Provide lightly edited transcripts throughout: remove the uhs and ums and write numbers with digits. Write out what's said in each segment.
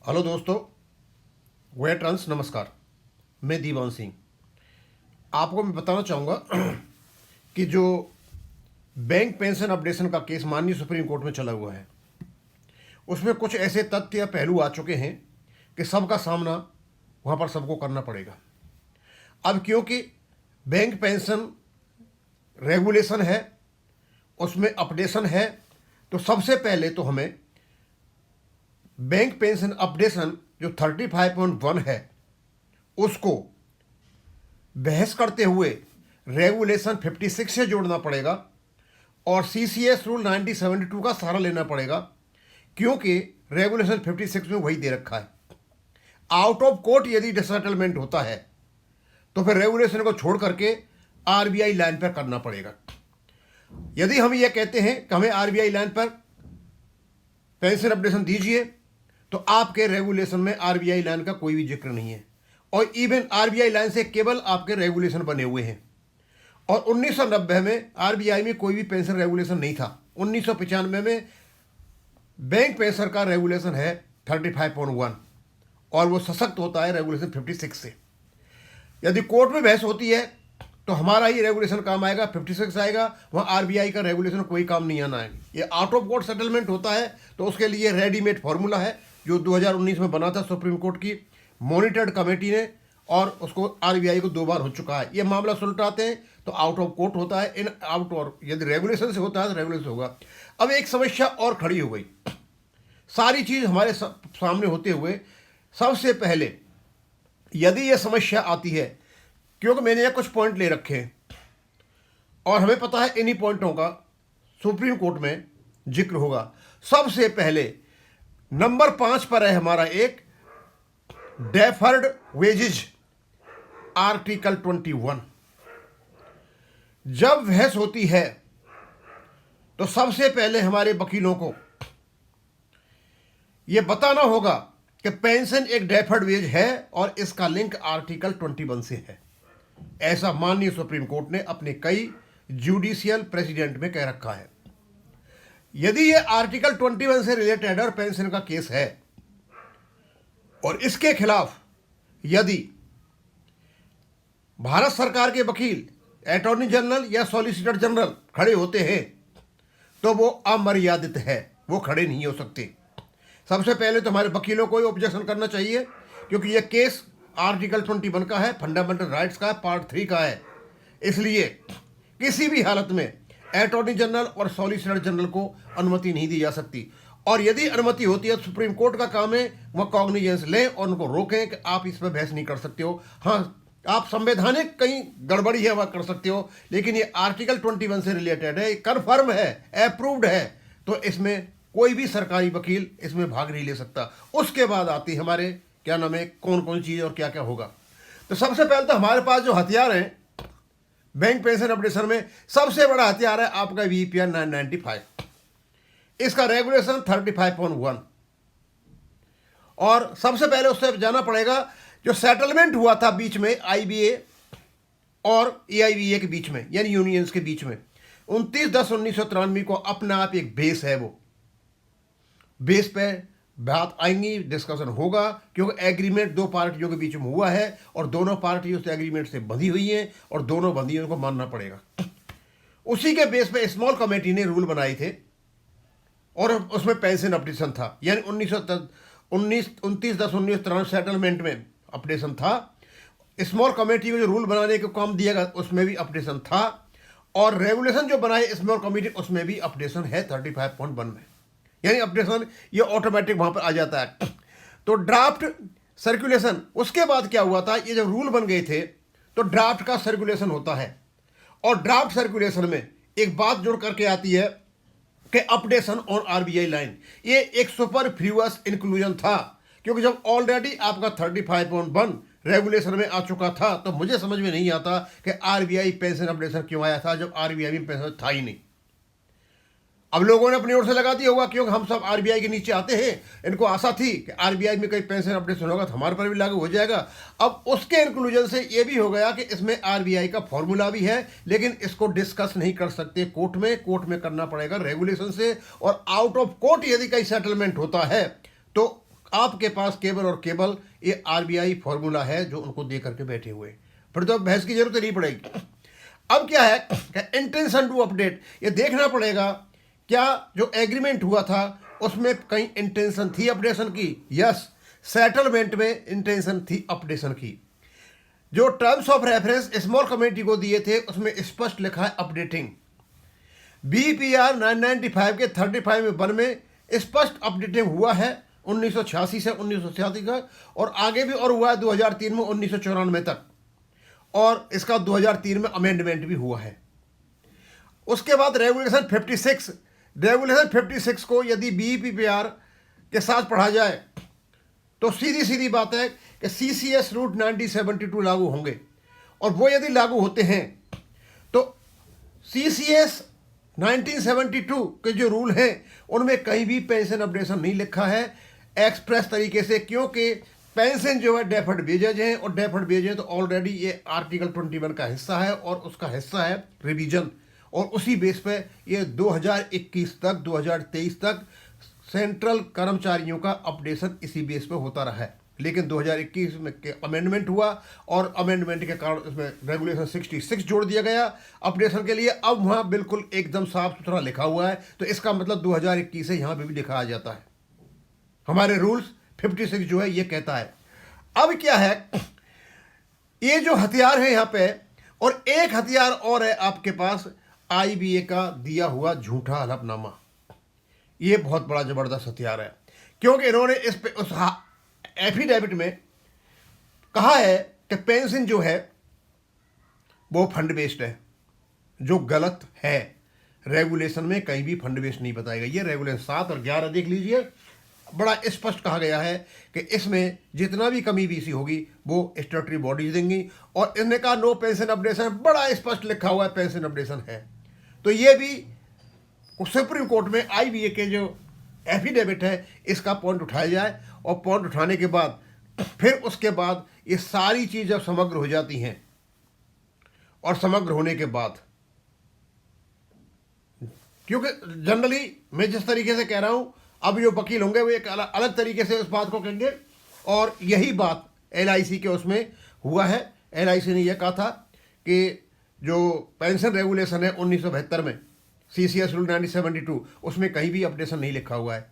Hello दोस्तों, veterans नमस्कार। मैं दीवान सिंह आपको मैं बताना चाहूँगा कि जो बैंक पेंशन अपडेशन का केस माननीय सुप्रीम कोर्ट में चला हुआ है, उसमें कुछ ऐसे तथ्य या पहलू आ चुके हैं कि सबका सामना वहाँ पर सबको करना पड़ेगा। अब क्योंकि बैंक पेंशन रेगुलेशन है, उसमें अपडेशन है, तो सबसे पहले तो हमें बैंक पेंशन अपडेशन जो 35.1 है उसको बहस करते हुए रेगुलेशन 56 से जोड़ना पड़ेगा और सीसीएस रूल 1972 का सहारा लेना पड़ेगा, क्योंकि रेगुलेशन 56 में वही दे रखा है। आउट ऑफ कोर्ट यदि डिसेटलमेंट होता है तो फिर रेगुलेशन को छोड़ करके आरबीआई लाइन पर करना पड़ेगा। यदि हम ये कहते हैं कि हमें आरबीआई लाइन पर पेंशन अपडेशन दीजिए, तो आपके रेगुलेशन में आरबीआई लाइन का कोई भी जिक्र नहीं है, और इवन आरबीआई लाइन से केवल आपके रेगुलेशन बने हुए हैं। और 1990 में आरबीआई में कोई भी पेंशन रेगुलेशन नहीं था। 1995 में बैंक पेंशन का रेगुलेशन है 35.1 और वो सशक्त होता है रेगुलेशन 56 से। यदि कोर्ट में बहस होती है तो हमारा ही रेगुलेशन काम आएगा, 56 आएगा, वहाँ आरबीआई का रेगुलेशन कोई काम नहीं आना है। ये आउट ऑफ कोर्ट सेटलमेंट होता है तो उसके लिए रेडीमेड फार्मूला है जो 2019 में बना था सुप्रीम कोर्ट की मॉनिटर्ड कमेटी ने, और उसको आरबीआई को 2 बार हो चुका है। ये मामला सुलझाते हैं तो आउट ऑफ कोर्ट होता है, इन आउट, और यदि रेगुलेशन से होता है तो रेगुलेशन से होगा। अब एक समस्या और खड़ी हो गई, सारी चीज़ हमारे सामने होते हुए सबसे पहले यदि ये समस्या आती है, क्योंकि मैंने ये कुछ पॉइंट ले रखे हैं और हमें पता है इन्हीं पॉइंटों का सुप्रीम कोर्ट में जिक्र होगा। सबसे पहले नंबर 5 पर है हमारा एक डेफर्ड वेजेज, आर्टिकल 21। जब बहस होती है तो सबसे पहले हमारे वकीलों को यह बताना होगा कि पेंशन एक डेफर्ड वेज है और इसका लिंक आर्टिकल 21 से है। ऐसा माननीय सुप्रीम कोर्ट ने अपने कई जुडिशियल प्रेसिडेंट में कह रखा है। यदि ये आर्टिकल 21 से रिलेटेड और पेंशन का केस है और इसके खिलाफ यदि भारत सरकार के वकील, अटॉर्नी जनरल या सॉलिसिटर जनरल खड़े होते हैं तो वो अमर्यादित है, वो खड़े नहीं हो सकते। सबसे पहले तो हमारे वकीलों को ही ऑब्जेक्शन करना चाहिए, क्योंकि यह केस आर्टिकल 21 का है, फंडामेंटल राइट्स का है, पार्ट 3 का है। इसलिए किसी भी हालत में अटॉर्नी जनरल और सॉलिसिटर जनरल को अनुमति नहीं दी जा सकती, और यदि अनुमति होती है तो सुप्रीम कोर्ट का काम है वह कॉग्निजेंस लें और उनको रोकें कि आप इस पर बहस नहीं कर सकते हो। हाँ, आप संवैधानिक कहीं गड़बड़ी है वह कर सकते हो, लेकिन ये आर्टिकल 21 से रिलेटेड है, कन्फर्म है, अप्रूव्ड है, तो इसमें कोई भी सरकारी वकील इसमें भाग नहीं ले सकता। उसके बाद आती हमारे क्या नाम है, कौन कौन चीज़ और क्या क्या होगा। तो सबसे पहले तो हमारे पास जो हथियार हैं बैंक पेंशन अपडेशन में, सबसे बड़ा हथियार है आपका VPR 995। इसका रेगुलेशन 35.1, और सबसे पहले उससे जाना पड़ेगा जो सेटलमेंट हुआ था बीच में IBA और AIBA के बीच में, यानी यूनियंस के बीच में 29/10/1993 को अपना आप एक बेस है। वो बेस पे बात आएंगी, डिस्कशन होगा, क्योंकि एग्रीमेंट 2 पार्टियों के बीच में हुआ है और दोनों पार्टी उस एग्रीमेंट से बंधी हुई हैं और दोनों बंधियों को मानना पड़ेगा। उसी के बेस पे स्मॉल कमेटी ने रूल बनाए थे और उसमें पेंशन अपडेशन था, यानी 29/10/1993 सेटलमेंट में अपडेशन था। स्मॉल कमेटी को जो रूल बनाने का काम दिया गया उसमें भी अपडेशन था, और रेगुलेशन जो बनाए स्मॉल कमेटी उसमें भी अपडेशन है 35.1 में, यानी अपडेशन ये ऑटोमेटिक वहां पर आ जाता है। तो ड्राफ्ट सर्कुलेशन, उसके बाद क्या हुआ था, ये जब रूल बन गए थे तो ड्राफ्ट का सर्कुलेशन होता है, और ड्राफ्ट सर्कुलेशन में एक बात जुड़ करके आती है कि अपडेशन ऑन आरबीआई लाइन। ये एक सुपरफ्लुअस इंक्लूजन था, क्योंकि जब ऑलरेडी आपका 35.1 रेगुलेशन में आ चुका था तो मुझे समझ में नहीं आता कि आरबीआई पेंशन अपडेशन क्यों आया था जब आरबीआई में पेंशन था ही नहीं। अब लोगों ने अपनी ओर से लगा दिया होगा, क्योंकि हम सब आरबीआई के नीचे आते हैं, इनको आशा थी कि आरबीआई में कहीं पेंशन अपडेशन होगा तो हमारे पर भी लागू हो जाएगा। अब उसके इंक्लूजन से ये भी हो गया कि इसमें आरबीआई का फॉर्मूला भी है, लेकिन इसको डिस्कस नहीं कर सकते कोर्ट में करना पड़ेगा रेगुलेशन से। और आउट ऑफ कोर्ट यदि कहीं सेटलमेंट होता है तो आपके पास केवल और केवल ये आरबीआई फॉर्मूला है जो उनको दे करके बैठे हुए, फिर तो अब बहस की जरूरत नहीं पड़ेगी। अब क्या है कि इंटेंशन टू अपडेट, ये देखना पड़ेगा क्या जो एग्रीमेंट हुआ था उसमें कहीं इंटेंशन थी अपडेशन की। यस, सेटलमेंट में इंटेंशन थी अपडेशन की। जो terms of reference small committee को दिए थे उसमें स्पष्ट लिखा है अपडेटिंग। बीपीआर 995 के 35 में 1 में स्पष्ट अपडेटिंग हुआ है 1986 से 1986 का, और आगे भी और हुआ है 2003 में 1994 तक, और इसका 2003 में अमेंडमेंट भी हुआ है। उसके बाद रेगुलेशन 56 को यदि बीपीआर के साथ पढ़ा जाए तो सीधी सीधी बात है कि सीसीएस रूट 1972 लागू होंगे, और वो यदि लागू होते हैं तो सीसीएस 1972 के जो रूल हैं उनमें कहीं भी पेंशन अपडेशन नहीं लिखा है एक्सप्रेस तरीके से, क्योंकि पेंशन जो है डेफर्ड वेजेज हैं, और डेफर्ड वेजेज तो ऑलरेडी ये आर्टिकल 21 का हिस्सा है और उसका हिस्सा है रिवीजन, और उसी बेस पे ये 2023 तक सेंट्रल कर्मचारियों का अपडेशन इसी बेस पे होता रहा है। लेकिन 2021 में के अमेंडमेंट हुआ, और अमेंडमेंट के कारण इसमें रेगुलेशन 66 जोड़ दिया गया अपडेशन के लिए। अब वहाँ बिल्कुल एकदम साफ सुथरा लिखा हुआ है, तो इसका मतलब 2021 से यहाँ पे भी लिखा आ जाता है। हमारे रूल्स 56 जो है ये कहता है। अब क्या है, ये जो हथियार है यहाँ पे, और एक हथियार और है आपके पास आईबीए का दिया हुआ झूठा हलफनामा। ये बहुत बड़ा जबरदस्त हथियार है, क्योंकि इन्होंने इस पे उस एफिडेविट में कहा है कि पेंशन जो है वो फंड बेस्ड है, जो गलत है। रेगुलेशन में कहीं भी फंड बेस्ड नहीं बताया गया। ये रेगुलेशन 7 और 11 देख लीजिए, बड़ा स्पष्ट कहा गया है कि इसमें जितना भी कमी बीसी होगी वो स्टैट्यूटरी बॉडीज देंगी, और इन्होंने कहा नो पेंशन अपडेशन, बड़ा स्पष्ट लिखा हुआ है पेंशन अपडेशन है। तो ये भी सुप्रीम कोर्ट में आईबीए के जो एफिडेविट है इसका पॉइंट उठाया जाए, और पॉइंट उठाने के बाद फिर उसके बाद ये सारी चीज़ जब समग्र हो जाती हैं, और समग्र होने के बाद, क्योंकि जनरली मैं जिस तरीके से कह रहा हूं, अब जो वकील होंगे वो एक अलग तरीके से उस बात को कहेंगे, और यही बात एलआईसी के उसमें हुआ है। एलआईसी ने यह कहा था कि जो पेंशन रेगुलेशन है 1972 में सीसीएस रूल 1972, उसमें कहीं भी अपडेशन नहीं लिखा हुआ है।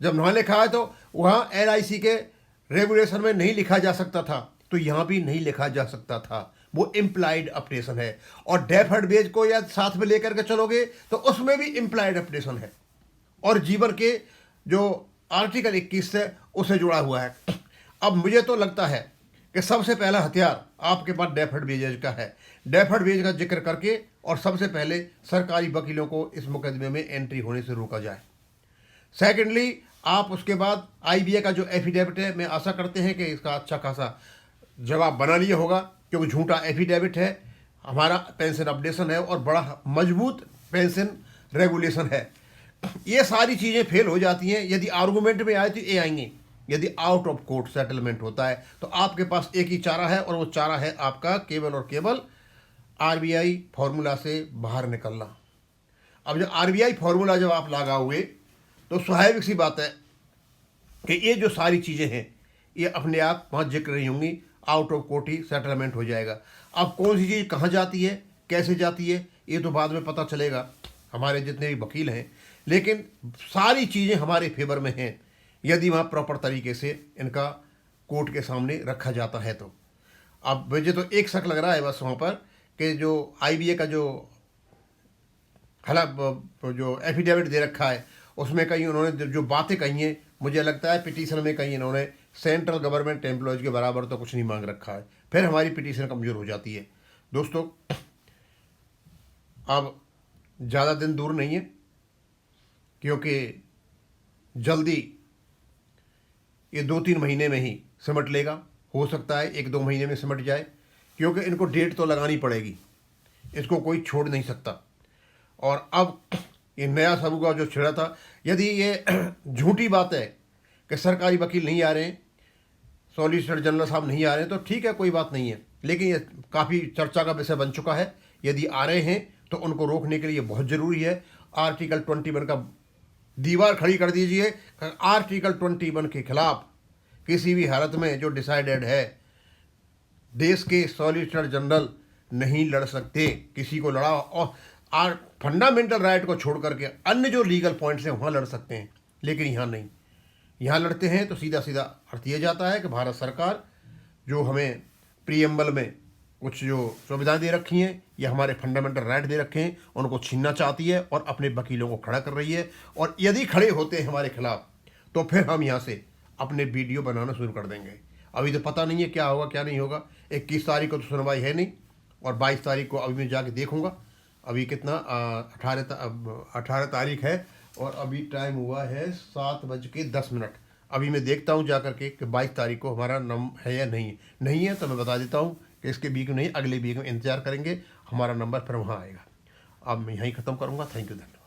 जब वहाँ लिखा है तो वहाँ एलआईसी के रेगुलेशन में नहीं लिखा जा सकता था, तो यहाँ भी नहीं लिखा जा सकता था। वो इम्प्लाइड अपडेशन है, और डेफर्ड वेज को या साथ में लेकर के चलोगे तो उसमें भी इम्प्लाइड अपडेशन है, और जीवन के जो आर्टिकल 21 से उसे जुड़ा हुआ है। अब मुझे तो लगता है कि सबसे पहला हथियार आपके पास डेफर्ड वेजेज का है। डेफर्ड वेज का जिक्र करके और सबसे पहले सरकारी वकीलों को इस मुकदमे में एंट्री होने से रोका जाए। सेकेंडली, आप उसके बाद आईबीए का जो एफिडेविट है, मैं आशा करते हैं कि इसका अच्छा खासा जवाब बना लिया होगा, क्योंकि झूठा एफिडेविट है, हमारा पेंशन अपडेशन है और बड़ा मजबूत पेंशन रेगुलेशन है। ये सारी चीज़ें फेल हो जाती हैं यदि आर्गूमेंट में आए तो ये आएंगी। यदि आउट ऑफ कोर्ट सेटलमेंट होता है तो आपके पास एक ही चारा है, और वो चारा है आपका केवल और केवल आरबीआई फॉर्मूला से बाहर निकलना। अब जब आरबीआई फॉर्मूला जब आप लगाओगे तो स्वाभाविक सी बात है कि ये जो सारी चीज़ें हैं ये अपने आप वहाँ जिक्र नहीं होंगी, out of court he settlement हो जाएगा। अब कौन सी चीज़ कहाँ जाती है, कैसे जाती है, ये तो बाद में पता चलेगा हमारे जितने भी वकील हैं, लेकिन सारी चीज़ें हमारे फेवर में हैं यदि वहाँ प्रॉपर तरीके से इनका कोर्ट के सामने रखा जाता है। तो अब मुझे तो एक शक लग रहा है बस वहाँ पर कि जो आईबीए का जो एफिडेविट दे रखा है उसमें कहीं उन्होंने जो बातें कही हैं, मुझे लगता है पिटीशन में कहीं इन्होंने सेंट्रल गवर्नमेंट एम्प्लॉयज़ के बराबर तो कुछ नहीं मांग रखा है, फिर हमारी पिटीशन कमज़ोर हो जाती है। दोस्तों, अब ज़्यादा दिन दूर नहीं है, क्योंकि जल्दी ये 2-3 महीने में ही सिमट लेगा। हो सकता है 1-2 महीने में सिमट जाए, क्योंकि इनको डेट तो लगानी पड़ेगी, इसको कोई छोड़ नहीं सकता। और अब ये नया सरूगा जो छिड़ा था, यदि ये झूठी बात है कि सरकारी वकील नहीं आ रहे हैं, सॉलिसिटर जनरल साहब नहीं आ रहे हैं, तो ठीक है, कोई बात नहीं है, लेकिन ये काफ़ी चर्चा का विषय बन चुका है। यदि आ रहे हैं तो उनको रोकने के लिए बहुत ज़रूरी है आर्टिकल 21 का दीवार खड़ी कर दीजिए। आर्टिकल 21 के खिलाफ किसी भी हालत में जो डिसाइडेड है, देश के सॉलिसिटर जनरल नहीं लड़ सकते, किसी को लड़ा और फंडामेंटल राइट को छोड़ करके अन्य जो लीगल पॉइंट्स हैं वहाँ लड़ सकते हैं, लेकिन यहाँ नहीं। यहाँ लड़ते हैं तो सीधा सीधा अर्थ ये जाता है कि भारत सरकार जो हमें प्रीएम्बल में कुछ जो सुविधाएं दे रखी हैं या हमारे फंडामेंटल राइट दे रखे हैं उनको छीनना चाहती है और अपने वकीलों को खड़ा कर रही है। और यदि खड़े होते हैं हमारे खिलाफ तो फिर हम यहाँ से अपने वीडियो बनाना शुरू कर देंगे। अभी तो पता नहीं है क्या होगा क्या नहीं होगा। 21 तारीख को तो सुनवाई है नहीं और 22 तारीख को अभी मैं जाके देखूंगा। अभी कितना 18 तारीख है और अभी टाइम हुआ है 7:10। अभी मैं देखता हूँ जा करके कि 22 तारीख को हमारा नंबर है या नहीं है तो मैं बता देता हूँ कि इसके वीक में नहीं, अगले वीक में इंतजार करेंगे, हमारा नंबर फिर वहाँ आएगा। अब मैं यहीं ख़त्म करूँगा। Thank you. धन्यवाद।